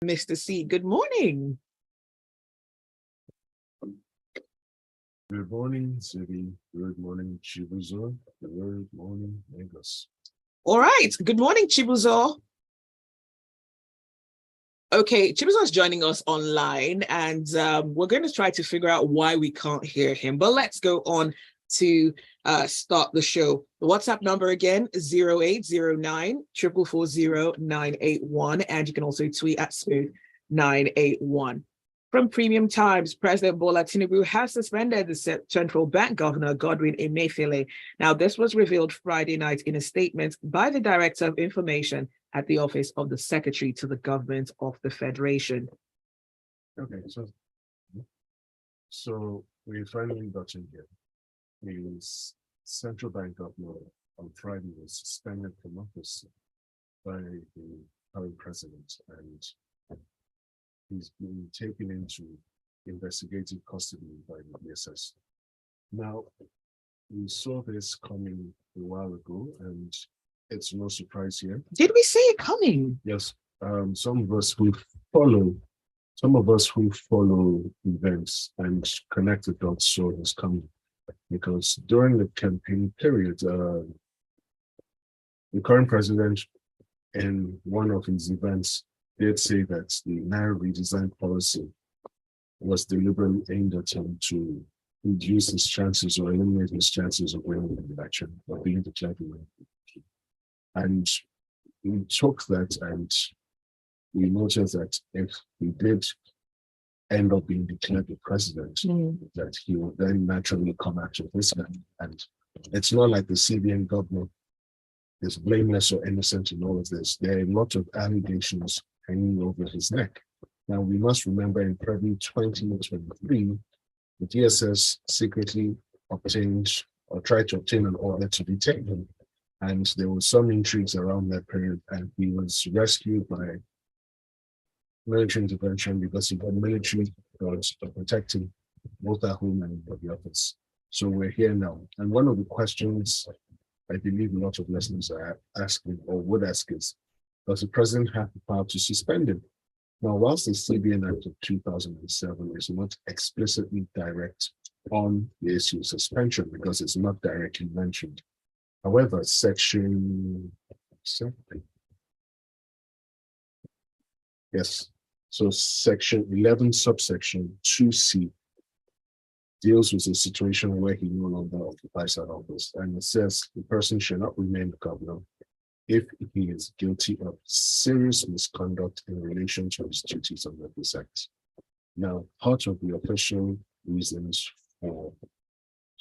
Mr. C, good morning. Good morning, Zibby. Good morning, Chibuzor. Good morning, Lagos. All right. Good morning, Chibuzor. Okay, Chibuzor is joining us online, and we're going to try to figure out why we can't hear him. But let's go on to start the show. The WhatsApp number again, 0809 440 981, and you can also tweet at Smooth981. From Premium Times, President Bola Tinubu has suspended the central bank governor, Godwin Emefiele. Now, this was revealed Friday night in a statement by the Director of Information at the Office of the Secretary to the Government of the Federation. Okay, so we finally got in here. The central bank governor on Friday was suspended from office by the current president, and he's been taken into investigative custody by the DSS. Now, we saw this coming a while ago, and it's no surprise here. Did we see it coming? Yes. Some of us who follow events and connect the dots saw this coming, because during the campaign period, the current president, in one of his events, did say that the Naira redesign policy was deliberately aimed at him to reduce his chances or eliminate his chances of winning the election or being declared the winner. And we took that and we noticed that if he did end up being declared the president, that he would then naturally come after this guy. And it's not like the CBN government is blameless or innocent in all of this. There are a lot of allegations hanging over his neck. Now, we must remember in February 2023, the DSS secretly obtained or tried to obtain an order to detain him. And there were some intrigues around that period, and he was rescued by military intervention because he got military guards to protect him both at home and at the office. So we're here now. And one of the questions I believe a lot of listeners are asking or would ask is, does the president have the power to suspend him? Now, whilst the CBN Act of 2007 is not explicitly direct on the issue of suspension because it's not directly mentioned. However, section 11, subsection 2C deals with a situation where he no longer occupies that office. And it says the person shall not remain the governor if he is guilty of serious misconduct in relation to his duties under this act. Now, part of the official reasons for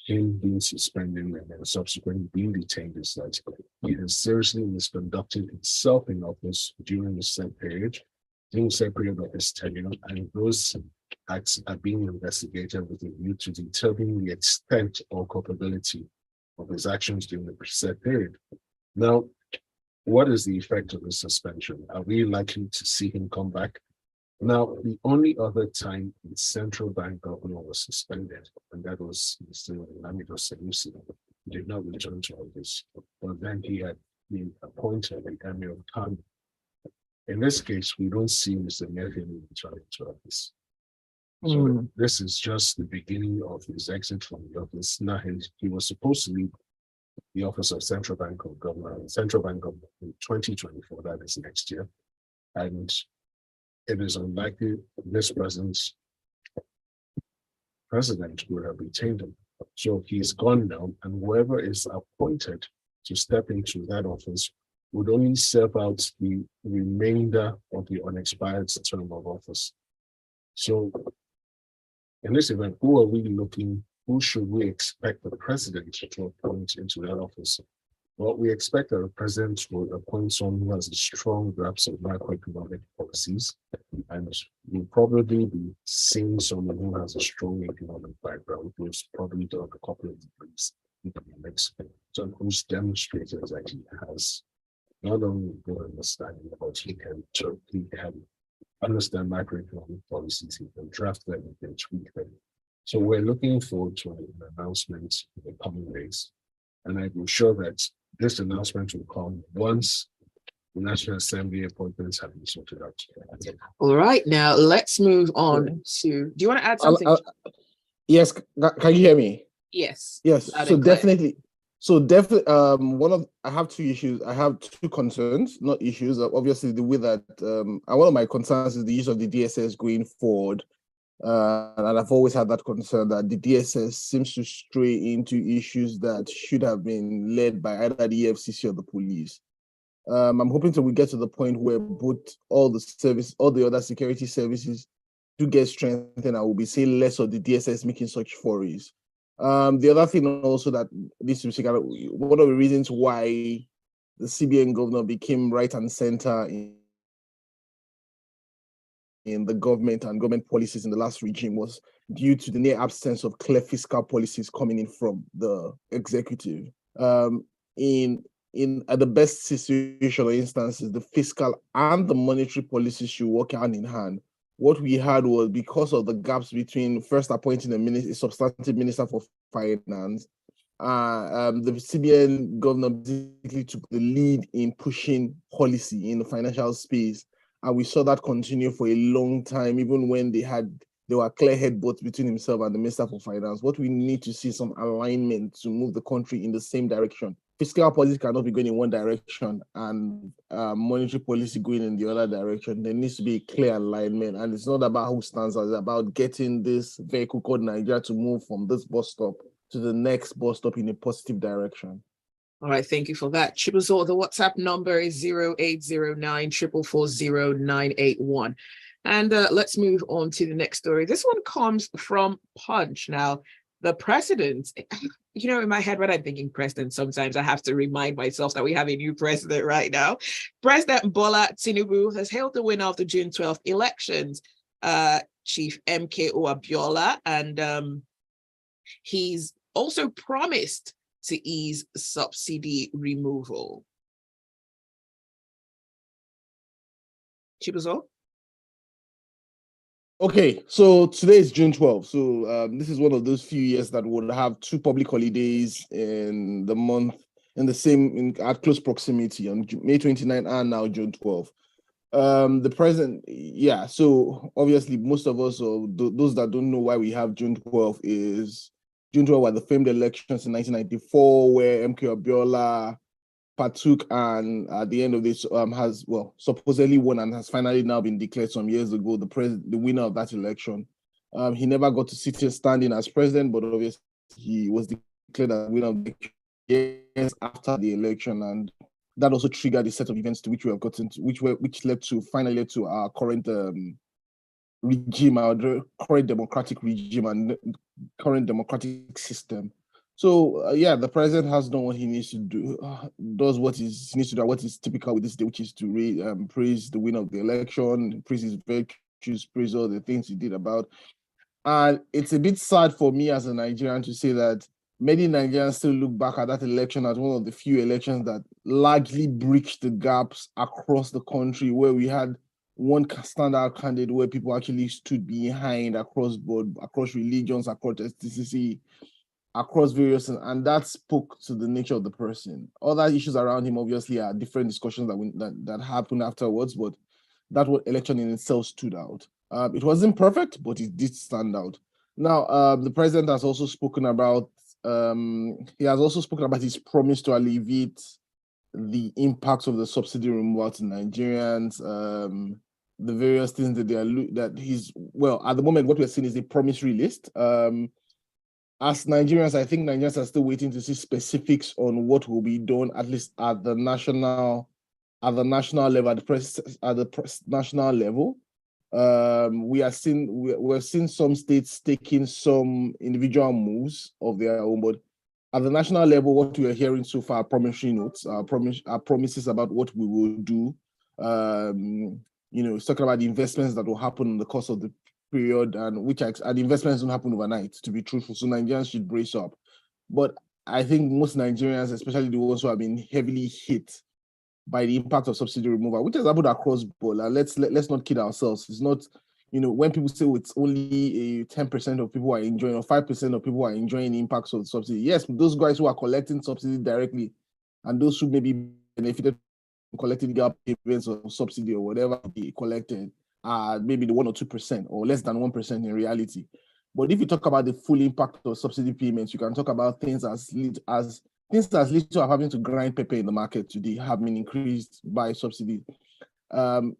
him being suspended and then subsequently being detained is that he has seriously misconducted himself in office during the said period of his tenure, and those acts are being investigated with a view to determine the extent or culpability of his actions during the said period. Now, what is the effect of the suspension? Are we likely to see him come back? Now, the only other time the central bank governor was suspended, and that was Mr. Edo State Schools, he did not return to office, but then he had been appointed the Emir of Kano. In this case, we don't see Mr. Emefiele returning to office. So this is just the beginning of his exit from the office. Now, he was supposed to leave the office of Central Bank of Governor in 2024, that is next year. And it is unlikely this present president would have retained him. So he's gone now, and whoever is appointed to step into that office would only serve out the remainder of the unexpired term of office. So in this event, who should we expect the president to appoint into that office? Well, we expect that the president will appoint someone who has a strong grasp of macroeconomic policies, and will probably be seeing someone who has a strong economic background, who's probably done a couple of degrees in economics, so who's demonstrated that he has not only good understanding, but he can understand macroeconomic policies, he can draft them, he can tweak them. So we're looking forward to an announcement in the coming days. And I'm sure that this announcement will come once The National Assembly appointments have been sorted out. All right, now let's move on to. Do you want to add something? Yes, can you hear me? Yes. Yes. So definitely. I have two issues. I have two concerns, not issues. Obviously, the way that one of my concerns is the use of the DSS going forward. And I've always had that concern that the DSS seems to stray into issues that should have been led by either the EFCC or the police. I'm hoping we get to the point where both all the other security services do get strengthened. I will be seeing less of the DSS making such forays. The other thing also that this is one of the reasons why the CBN governor became right and center in the government and government policies in the last regime was due to the near absence of clear fiscal policies coming in from the executive. At the best situation or instances, the fiscal and the monetary policies should work hand in hand. What we had was, because of the gaps between first appointing a substantive minister for finance, the CBN governor basically took the lead in pushing policy in the financial space. And we saw that continue for a long time, even when there were clear headbutts between himself and the Minister for Finance. What we need to see some alignment to move the country in the same direction. Fiscal policy cannot be going in one direction and monetary policy going in the other direction. There needs to be a clear alignment. And it's not about who stands out, it's about getting this vehicle called Nigeria to move from this bus stop to the next bus stop in a positive direction. All right, thank you for that. Chibuzor, the WhatsApp number is 0809 440 981. And let's move on to the next story. This one comes from Punch. Now, the president, in my head, when I'm thinking president, sometimes I have to remind myself that we have a new president right now. President Bola Tinubu has hailed the winner of the June 12th elections, Chief MKO Abiola, and he's also promised to ease subsidy removal. Chibuzor? Okay, so today is June 12th. So this is one of those few years that would have two public holidays in the month at close proximity on May 29 and now June 12th. The president, so obviously most of us, or those that don't know why we have June 12th, is June 12th were the famed elections in 1994, where MK Abiola partook and at the end of this has supposedly won and has finally now been declared some years ago the winner of that election. He never got to sit here standing as president, but obviously he was declared as winner of the election years after the election, and that also triggered a set of events to which we have gotten to, which finally led to our current regime, our current democratic regime and current democratic system. So the president has done what he needs to do, does what he needs to do, what is typical with this day, which is to praise the winner of the election, praise his virtues, praise all the things he did about. And it's a bit sad for me as a Nigerian to say that many Nigerians still look back at that election as one of the few elections that largely bridged the gaps across the country, where we had one standout candidate where people actually stood behind across board, across religions, across ethnicity, across various, and that spoke to the nature of the person. Other issues around him obviously are different discussions that happened afterwards, but that election in itself stood out. It wasn't perfect, but it did stand out. Now, the president has also spoken about his promise to alleviate the impact of the subsidy removal to Nigerians, the various things that at the moment, what we're seeing is a promissory list. As Nigerians, I think Nigerians are still waiting to see specifics on what will be done, at least at the national level, at the national level. We're seeing some states taking some individual moves of their own, but at the national level, what we are hearing so far are promissory notes, promises about what we will do. It's talking about the investments that will happen in the course of the period, and the investments don't happen overnight, to be truthful. So Nigerians should brace up. But I think most Nigerians, especially the ones who have been heavily hit by the impact of subsidy removal, which has happened across board. And let's not kid ourselves. It's not, when people say it's only 10% of people are enjoying or 5% of people are enjoying the impacts of the subsidy. Yes, those guys who are collecting subsidy directly and those who maybe benefited collecting gap payments or subsidy or whatever they collected are maybe the 1 or 2% or less than 1% in reality. But if you talk about the full impact of subsidy payments, you can talk about things as little as having to grind pepper in the market today have been increased by subsidy.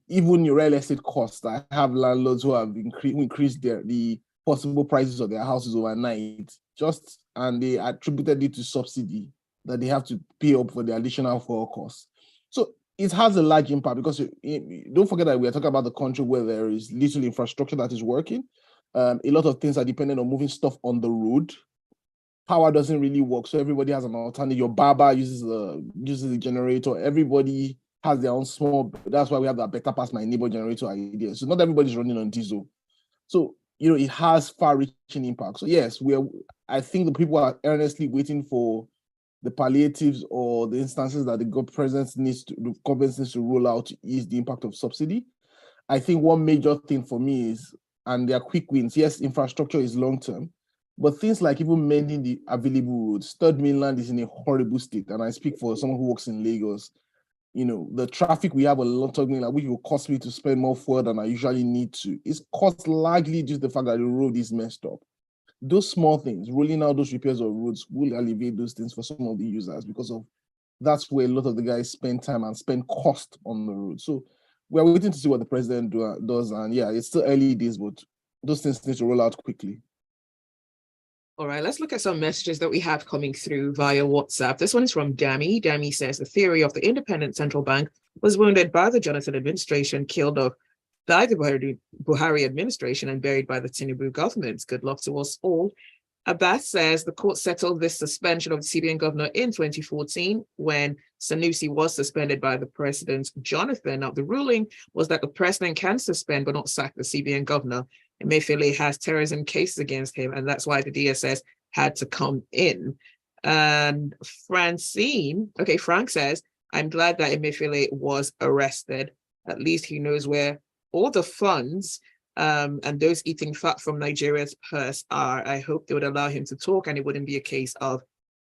Even your real estate costs. I have landlords who have increased the possible prices of their houses overnight, and they attributed it to subsidy that they have to pay up for the additional fuel costs. So it has a large impact because don't forget that we are talking about the country where there is little infrastructure that is working. A lot of things are dependent on moving stuff on the road. Power doesn't really work, so everybody has an alternative. Your barber uses a generator. Everybody has their own small. That's why we have that better pass my neighbor generator idea. So not everybody's running on diesel. So it has far-reaching impact. So yes, I think the people are earnestly waiting for the palliatives or the instances that the government needs to roll out to ease the impact of subsidy. I think one major thing for me is, and there are quick wins. Yes, infrastructure is long-term, but things like even mending the available roads. Third Mainland is in a horrible state, and I speak for someone who works in Lagos. The traffic we have a lot of, which will cost me to spend more fuel than I usually need to, is caused largely due to the fact that the road is messed up. Those small things, rolling out those repairs of roads, will alleviate those things for some of the users because that's where a lot of the guys spend time and spend cost on the road. So we're waiting to see what the president does. And yeah, it's still early days, but those things need to roll out quickly. All right, let's look at some messages that we have coming through via WhatsApp. This one is from Dami. Dami says the theory of the independent central bank was wounded by the Jonathan administration, killed off by the Buhari administration, and buried by the Tinubu government. Good luck to us all. Abbas says the court settled this suspension of the CBN governor in 2014 when Sanusi was suspended by the president, Jonathan. Now, the ruling was that the president can suspend but not sack the CBN governor. Emefiele has terrorism cases against him, and that's why the DSS had to come in. And Frank says, I'm glad that Emefiele was arrested. At least he knows where all the funds and those eating fat from Nigeria's purse are. I hope they would allow him to talk and it wouldn't be a case of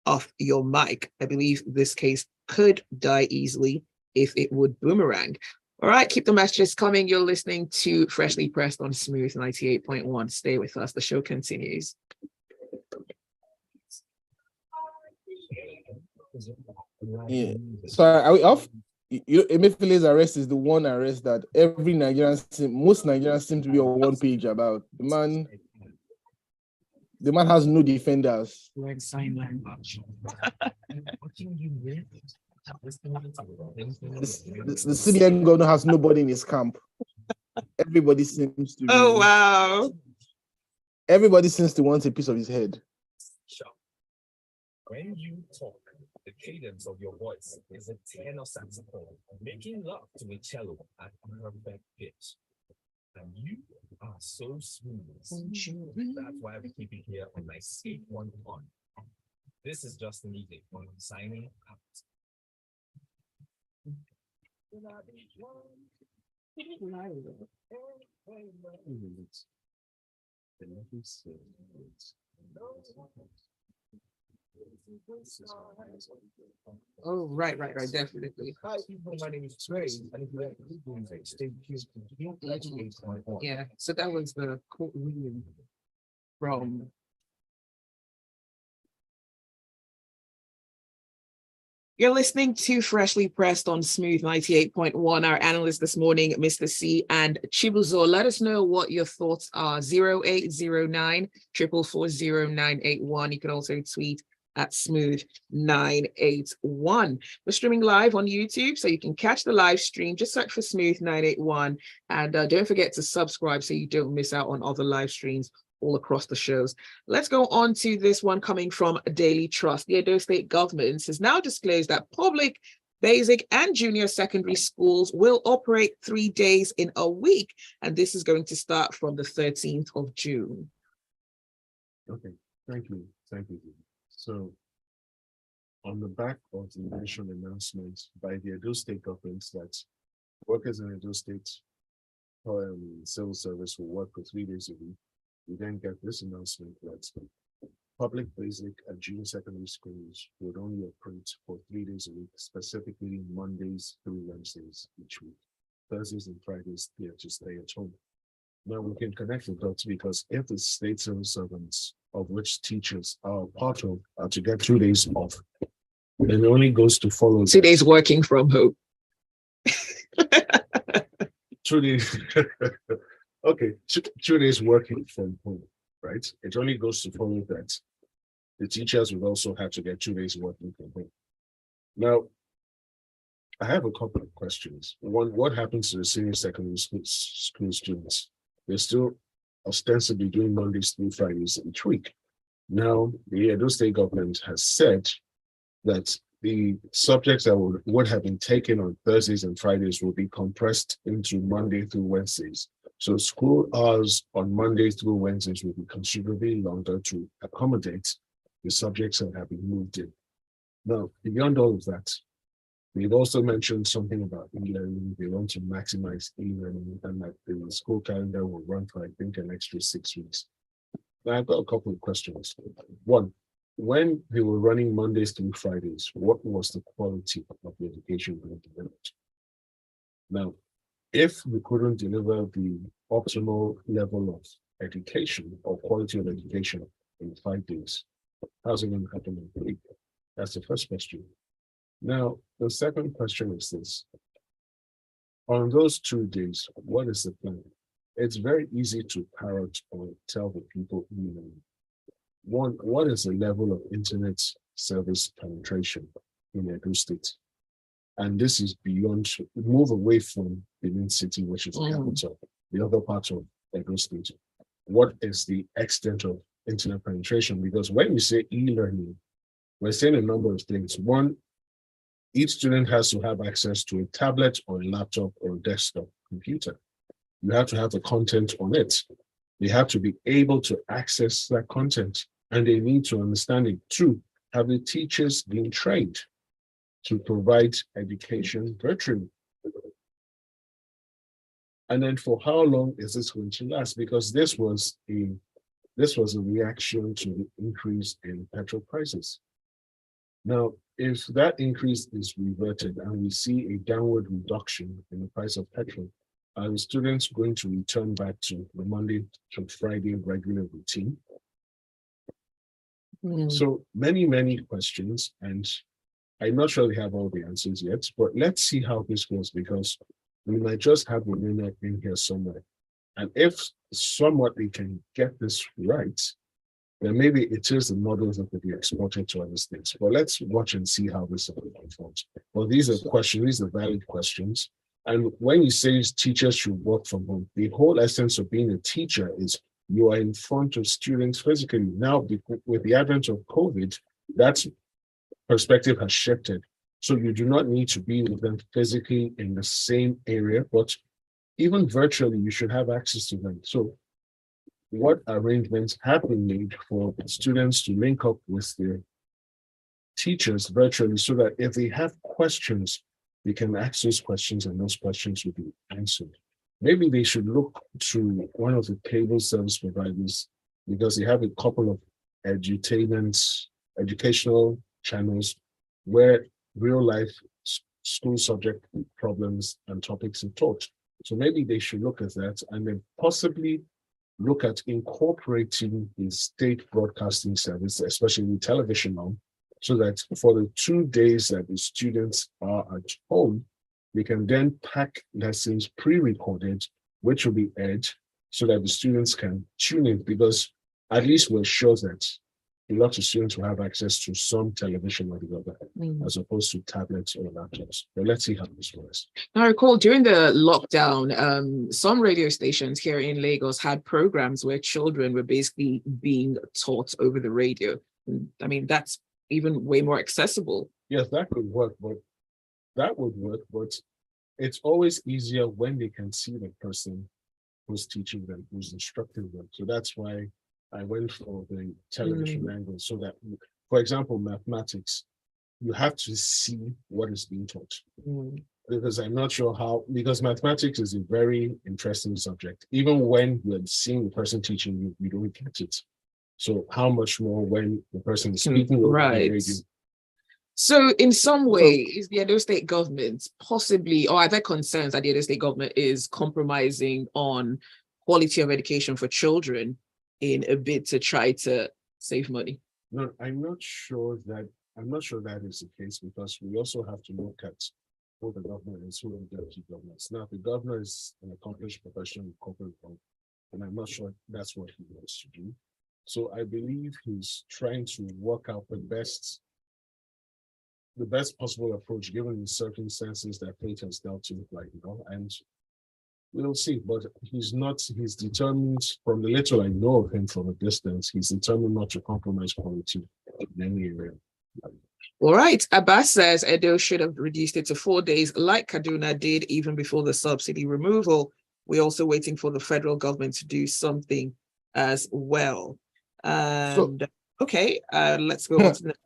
off your mic. I believe this case could die easily if it would boomerang. All right, keep the messages coming. You're listening to Freshly Pressed on Smooth 98.1. Stay with us. The show continues. Yeah. Sorry, are we off? Emefiele's arrest is the one arrest that most Nigerians seem to be on one page about. The man has no defenders. Like sign language. The CBN governor has nobody in his camp. Everybody seems to. Oh wow! Everybody seems to want a piece of his head. When you talk, the cadence of your voice is a tenor saxophone, making love to a cello at perfect pitch. And you are so smooth. That's why we keep it here on 98.1. This is Justin Easy signing out. Oh, right, definitely. Hi, people, my name is Trey, and if you like music, stay tuned. Yeah, so that was the court ruling from. You're listening to Freshly Pressed on Smooth 98.1. Our analyst this morning, Mr. C and Chibuzor. Let us know what your thoughts are. 0809 444 0981. You can also tweet at Smooth981. We're streaming live on YouTube, so you can catch the live stream. Just search for Smooth981. And don't forget to subscribe so you don't miss out on other live streams all across the shows. Let's go on to this one coming from Daily Trust. The Edo State government has now disclosed that public, basic and junior secondary schools will operate 3 days in a week, and this is going to start from the 13th of June. Okay, thank you. So, on the back of the initial announcement by the Edo State government that workers in Edo State civil service will work for 3 days a week, we then get this announcement that public basic and junior secondary schools would only operate for 3 days a week, specifically Mondays through Wednesdays each week. Thursdays and Fridays, they have to stay at home. Now we can connect the dots because if the state civil servants, of which teachers are part of, are to get 2 days off, then it only goes to follow 2 days working from home. 2 days. Okay, 2 days working from home, right? It only goes to follow that the teachers would also have to get 2 days working from home. Now, I have a couple of questions. One, what happens to the senior secondary school students? They're still ostensibly doing Mondays through Fridays each week. Now, the Edo State government has said that the subjects that would have been taken on Thursdays and Fridays will be compressed into Monday through Wednesdays. So school hours on Mondays through Wednesdays will be considerably longer to accommodate the subjects that have been moved in. Now, beyond all of that, we've also mentioned something about e-learning. They want to maximize e-learning and that the school calendar will run for, I think, an extra 6 weeks. Now, I've got a couple of questions. One, when they were running Mondays through Fridays, what was the quality of the education being delivered? Now, if we couldn't deliver the optimal level of education or quality of education in 5 days, how's it going to happen in 3? That's the first question. Now, the second question is this. On those 2 days, what is the plan? It's very easy to parrot or tell the people email. One, what is the level of internet service penetration in Edo State? And this is beyond, move away from Benin City, which is the capital, the other part of Edo State. What is the extent of internet penetration? Because when you say e-learning, we're saying a number of things. One, each student has to have access to a tablet or a laptop or a desktop computer. You have to have the content on it. They have to be able to access that content, and they need to understand it too. Have the teachers been trained to provide education virtually? And then for how long is this going to last? Because this was a reaction to the increase in petrol prices. Now, if that increase is reverted and we see a downward reduction in the price of petrol, are the students going to return back to the Monday to Friday regular routine? So many questions, and I'm not sure we have all the answers yet, but let's see how this goes, because we might just have a winner in here somewhere. And if somewhat we can get this right, then maybe it is the models that could be exported to other states. But let's watch and see how this unfolds. Well, these are questions, these are valid questions. And when you say teachers should work from home, the whole essence of being a teacher is you are in front of students physically. Now, with the advent of COVID, that perspective has shifted. So you do not need to be with them physically in the same area, but even virtually, you should have access to them. So what arrangements have been made for students to link up with their teachers virtually so that if they have questions, they can ask those questions and those questions will be answered? Maybe they should look to one of the cable service providers because they have a couple of educational channels where real life school subject problems and topics are taught. So maybe they should look at that and then possibly look at incorporating the state broadcasting service, especially the television now, so that for the 2 days that the students are at home, they can then pack lessons pre-recorded, which will be aired so that the students can tune in, because at least we're sure that a lot of students will have access to some television or the other, as opposed to tablets or laptops. But let's see how this works. I recall during the lockdown, some radio stations here in Lagos had programs where children were basically being taught over the radio. I mean, that's even way more accessible. Yes, that could work, but it's always easier when they can see the person who's teaching them, who's instructing them. So that's why I went for the television angle, so that, for example, mathematics, you have to see what is being taught. Because I'm not sure how, because mathematics is a very interesting subject. Even when you're seeing the person teaching you, you don't get it. So how much more when the person is speaking over the Right. radio? So in some way, is the Edo State government possibly, or are there concerns that the Edo State government is compromising on quality of education for children in a bid to try to save money? No, I'm not sure that is the case, because we also have to look at who the governor is, who the deputy governor is. Now, the governor is an accomplished professional in corporate law, and I'm not sure that's what he wants to do. So I believe he's trying to work out the best possible approach given the circumstances that fate has dealt with right now. And we'll see, but he's determined, from the little I know of him from a distance, he's determined not to compromise quality in any area. All right. Abbas says Edo should have reduced it to 4 days like Kaduna did even before the subsidy removal. We're also waiting for the federal government to do something as well. And okay, let's go on to the next.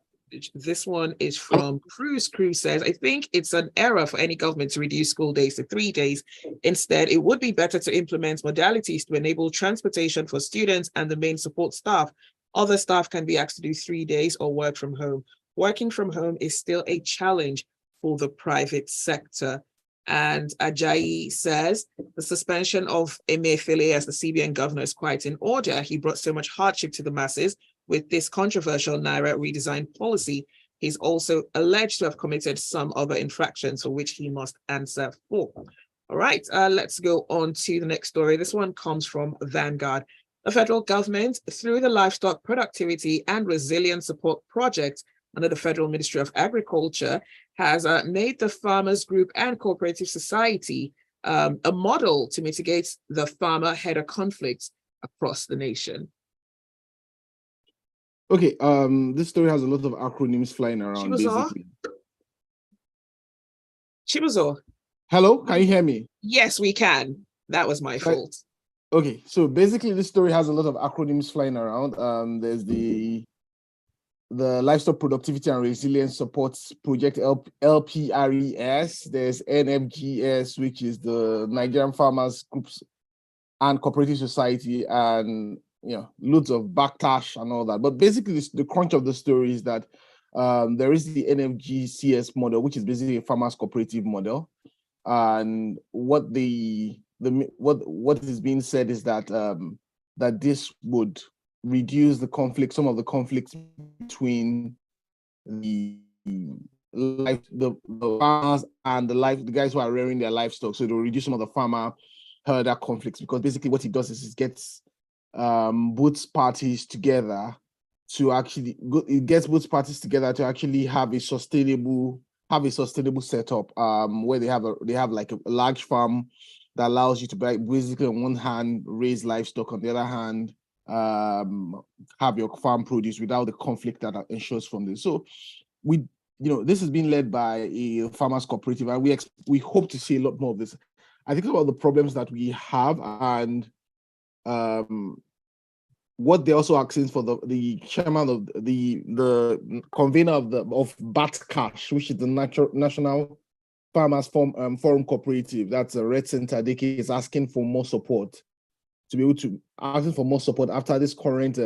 This one is from Cruz. Cruz says, I think it's an error for any government to reduce school days to 3 days. Instead, it would be better to implement modalities to enable transportation for students and the main support staff. Other staff can be asked to do 3 days or work from home. Working from home is still a challenge for the private sector. And Ajayi says, the suspension of Emefiele as the CBN governor is quite in order. He brought so much hardship to the masses with this controversial Naira redesign policy. He's also alleged to have committed some other infractions for which he must answer for. All right, let's go on to the next story. This one comes from Vanguard. The federal government, through the Livestock Productivity and Resilience Support Project under the Federal Ministry of Agriculture, has made the Farmers Group and Cooperative Society a model to mitigate the farmer-header conflicts across the nation. Okay, this story has a lot of acronyms flying around, basically. Chibuzor. Hello, can you hear me? Yes, we can. That was my fault. Okay, so basically this story has a lot of acronyms flying around. There's the Livestock Productivity and Resilience Support Project, LPRES. There's NFGS, which is the Nigerian Farmers Groups and Cooperative Society, and loads of backlash and all that. But basically, the crunch of the story is that there is the NFGCS model, which is basically a farmers cooperative model, and what is being said is that that this would reduce the conflict, some of the conflicts between the farmers and the guys who are rearing their livestock. So it will reduce some of the farmer herder conflicts, because basically what it does is it gets both parties together to actually have a sustainable setup where they have like a large farm that allows you to basically on one hand raise livestock, on the other hand have your farm produce without the conflict that ensures from this. So this has been led by a farmers cooperative, and we hope to see a lot more of this. I think about the problems that we have, and what they're also asking for the chairman of the convener of BAT-CASH, which is the National Farmers Forum Cooperative. That's a Red Center. They is asking for more support, to be able to asking for more support after this current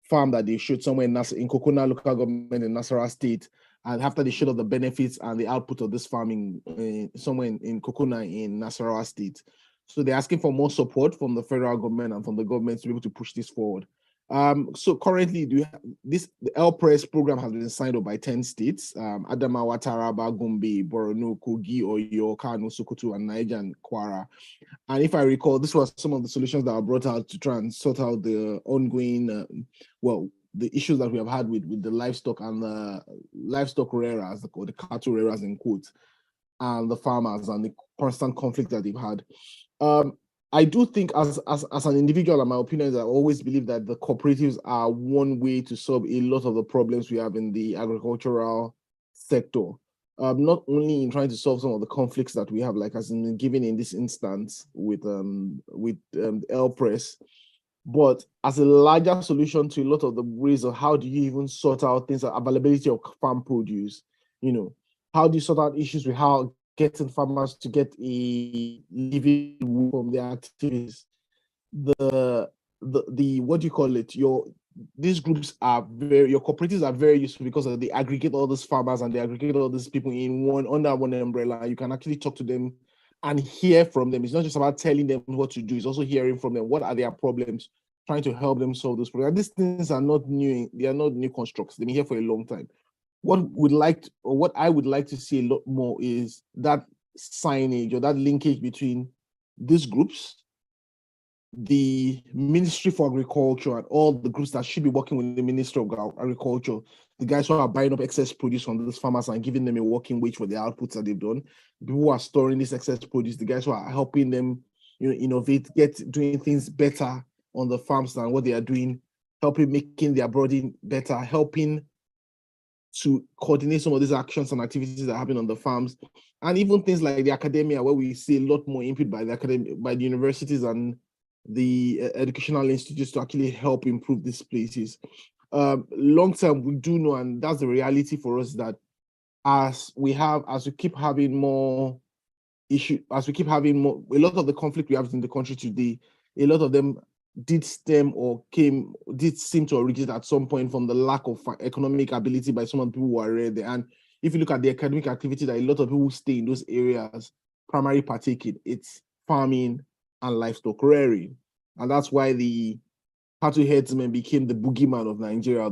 farm that they showed somewhere in Kokona local government in Nasarawa State, and after they showed of the benefits and the output of this farming somewhere in Kokona in Nasarawa State. So they're asking for more support from the federal government and from the government to be able to push this forward. So currently, the LPRES program has been signed up by 10 states: Adamawa, Taraba, Gombe, Borno, Kogi, Oyo, Kano, Sokoto, and Niger and Kwara. And if I recall, this was some of the solutions that were brought out to try and sort out the ongoing, the issues that we have had with the livestock and the livestock rearers, or the cattle rearers in quotes, and the farmers, and the constant conflict that they've had. I do think as an individual, and my opinion is I always believe that the cooperatives are one way to solve a lot of the problems we have in the agricultural sector. Not only in trying to solve some of the conflicts that we have, like as in given in this instance with LPRES, but as a larger solution to a lot of the ways of how do you even sort out things like availability of farm produce, how do you sort out issues with how getting farmers to get a living from their activities, the what do you call it, these groups are your cooperatives are very useful because they aggregate all these farmers and they aggregate all these people in under one umbrella. You can actually talk to them and hear from them. It's not just about telling them what to do, it's also hearing from them. What are their problems? Trying to help them solve those problems. These things are not new, they are not new constructs. They've been here for a long time. What I would like to see a lot more is that signage or that linkage between these groups, the Ministry for Agriculture, and all the groups that should be working with the Ministry of Agriculture, the guys who are buying up excess produce from those farmers and giving them a working wage for the outputs that they've done, the people who are storing this excess produce, the guys who are helping them, innovate, doing things better on the farms than what they are doing, helping making their burden better, helping to coordinate some of these actions and activities that happen on the farms, and even things like the academia, where we see a lot more input by the universities and the educational institutes to actually help improve these places. Long term, we do know, and that's the reality for us, that as we keep having more issues, a lot of the conflict we have in the country today, a lot of them did seem to originate at some point from the lack of economic ability by some of the people who are there. And if you look at the academic activity that a lot of people who stay in those areas primarily partake in, it's farming and livestock rearing. And that's why the cattle headsmen became the boogeyman of Nigeria, a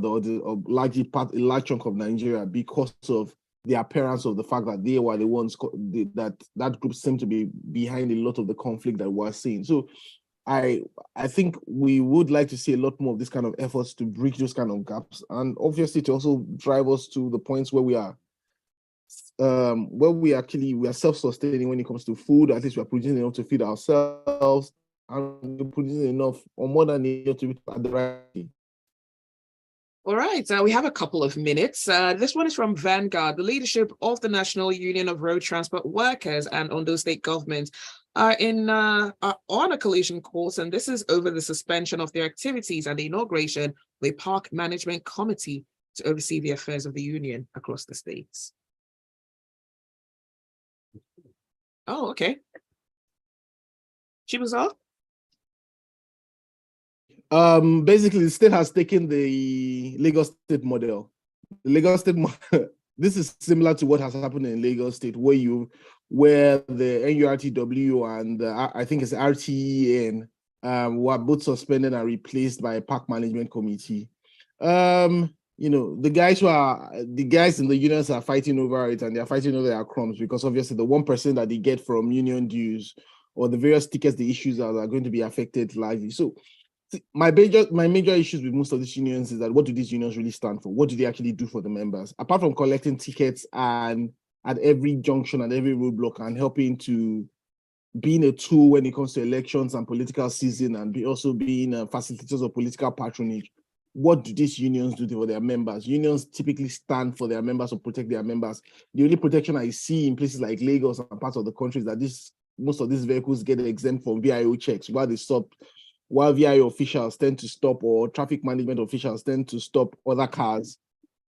large chunk of Nigeria, because of the appearance of the fact that they were the ones that group seemed to be behind a lot of the conflict that we're seeing. So I think we would like to see a lot more of this kind of efforts to bridge those kind of gaps, and obviously to also drive us to the points where we are self-sustaining when it comes to food. At least we're producing enough to feed ourselves, and we're producing enough or more than enough to be at the right. All right, we have a couple of minutes. This one is from Vanguard. The leadership of the National Union of Road Transport Workers and Ondo State government are on a collision course, and this is over the suspension of their activities and the inauguration of a park management committee to oversee the affairs of the union across the states. Oh, okay. Chibuzor? Basically, the state has taken the Lagos State model. The Lagos State model, this is similar to what has happened in Lagos State, where the NURTW and I think it's RTEN were both suspended and replaced by a park management committee. The guys in the unions are fighting over it, and they're fighting over their crumbs, because obviously the 1% that they get from union dues or the various tickets the issues are going to be affected largely. So my major issues with most of these unions is that, what do these unions really stand for? What do they actually do for the members? Apart from collecting tickets and at every junction and every roadblock and helping to being a tool when it comes to elections and political season, and also being facilitators of political patronage, what do these unions do for their members? Unions typically stand for their members or protect their members. The only protection I see in places like Lagos and parts of the country is that most of these vehicles get exempt from VIO checks while VIO officials tend to stop, or traffic management officials tend to stop other cars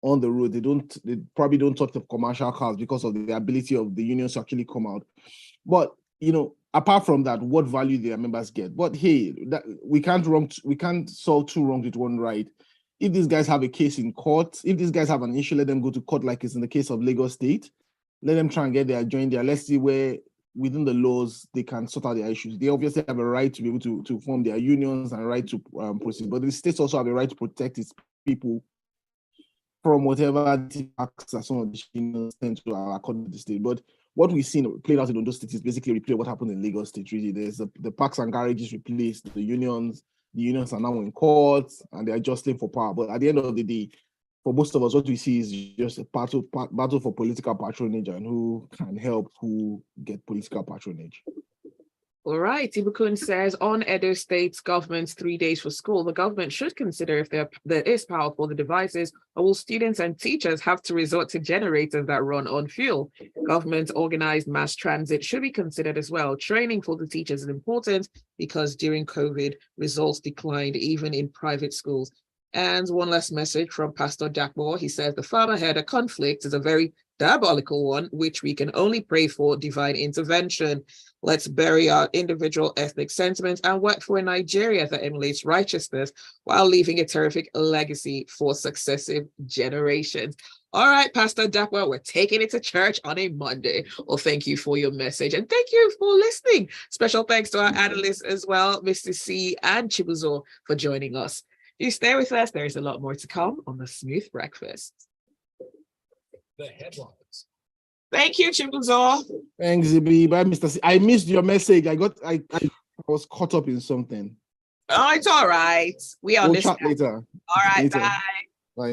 on the road. They probably don't touch the commercial cars because of the ability of the unions to actually come out. But apart from that, what value their members get? But hey, we can't solve two wrongs with one right. If these guys have a case in court, if these guys have an issue, let them go to court, like it's in the case of Lagos State. Let them try and get their joint there. Let's see where within the laws they can sort out their issues. They obviously have a right to be able to form their unions and right to proceed, but the states also have a right to protect its people from whatever acts that some of the unions tend to according to the state. But what we've seen played out in those states is basically replay what happened in Lagos State. Really, there's the parks and garages replaced the unions. The unions are now in court and they're jostling for power. But at the end of the day, for most of us, what we see is just a battle for political patronage, and who can help who get political patronage. All right, Ibukun says, on Edo State's government's 3 days for school, the government should consider if there is power for the devices, or will students and teachers have to resort to generators that run on fuel? Government-organized mass transit should be considered as well. Training for the teachers is important because during COVID, results declined even in private schools. And one last message from Pastor Jackmore. He says the father-header conflict is a very diabolical one, which we can only pray for divine intervention. Let's bury our individual ethnic sentiments and work for a Nigeria that emulates righteousness while leaving a terrific legacy for successive generations. All right, Pastor Dakwa, we're taking it to church on a Monday. Well, thank you for your message and thank you for listening. Special thanks to our analysts as well, Mr. C and Chibuzor, for joining us. You stay with us. There is a lot more to come on the Smooth Breakfast. The headlines. Thank you, Chibuzor. Thanks, Zibby. Bye, Mr. C. I missed your message. I was caught up in something. Oh, it's all right. We We'll understand. chat later. All right, Later. bye.